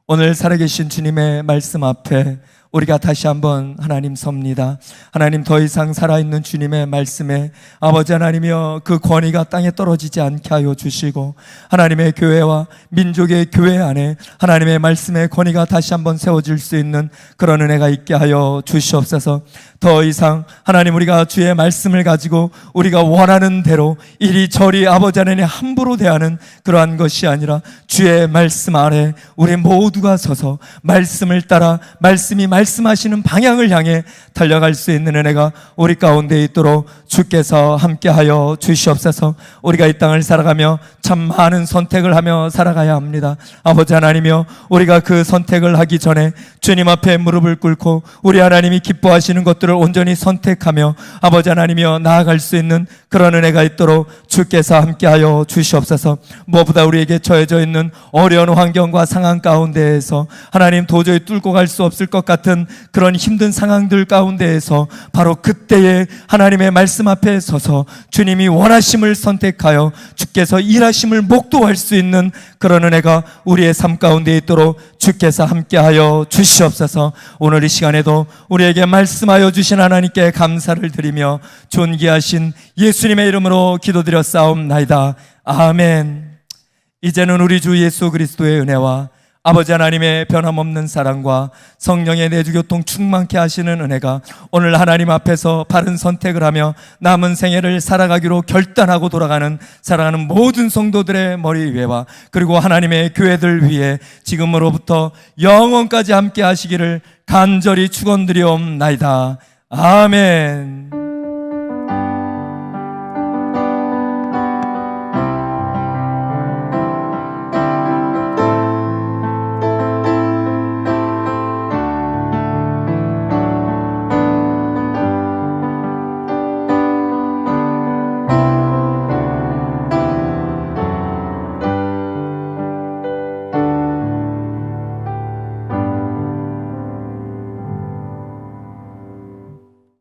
오늘 살아계신 주님의 말씀 앞에 우리가 다시 한번 하나님 섭니다. 하나님 더 이상 살아있는 주님의 말씀에 아버지 하나님이여 그 권위가 땅에 떨어지지 않게 하여 주시고 하나님의 교회와 민족의 교회 안에 하나님의 말씀의 권위가 다시 한번 세워질 수 있는 그런 은혜가 있게 하여 주시옵소서. 더 이상 하나님 우리가 주의 말씀을 가지고 우리가 원하는 대로 이리저리 아버지 하나님 함부로 대하는 그러한 것이 아니라 주의 말씀 아래 우리 모두가 서서 말씀을 따라 말씀이 말씀하시는 방향을 향해 달려갈 수 있는 은혜가 우리 가운데 있도록 주께서 함께하여 주시옵소서. 우리가 이 땅을 살아가며 참 많은 선택을 하며 살아가야 합니다. 아버지 하나님이여 우리가 그 선택을 하기 전에 주님 앞에 무릎을 꿇고 우리 하나님이 기뻐하시는 것들을 온전히 선택하며 아버지 하나님이여 나아갈 수 있는 그런 은혜가 있도록 주께서 함께하여 주시옵소서. 무엇보다 우리에게 처해져 있는 어려운 환경과 상황 가운데에서 하나님 도저히 뚫고 갈 수 없을 것 같은 그런 힘든 상황들 가운데에서 바로 그때에 하나님의 말씀 앞에 서서 주님이 원하심을 선택하여 주께서 일하심을 목도할 수 있는 그런 은혜가 우리의 삶 가운데 있도록 주께서 함께하여 주시옵소서. 오늘 이 시간에도 우리에게 말씀하여 주신 하나님께 감사를 드리며 존귀하신 예수님의 이름으로 기도드렸사옵나이다. 아멘. 이제는 우리 주 예수 그리스도의 은혜와 아버지 하나님의 변함없는 사랑과 성령의 내주교통 충만케 하시는 은혜가 오늘 하나님 앞에서 바른 선택을 하며 남은 생애를 살아가기로 결단하고 돌아가는 사랑하는 모든 성도들의 머리 위에와 그리고 하나님의 교회들 위에 지금으로부터 영원까지 함께 하시기를 간절히 축원드리옵나이다. 아멘.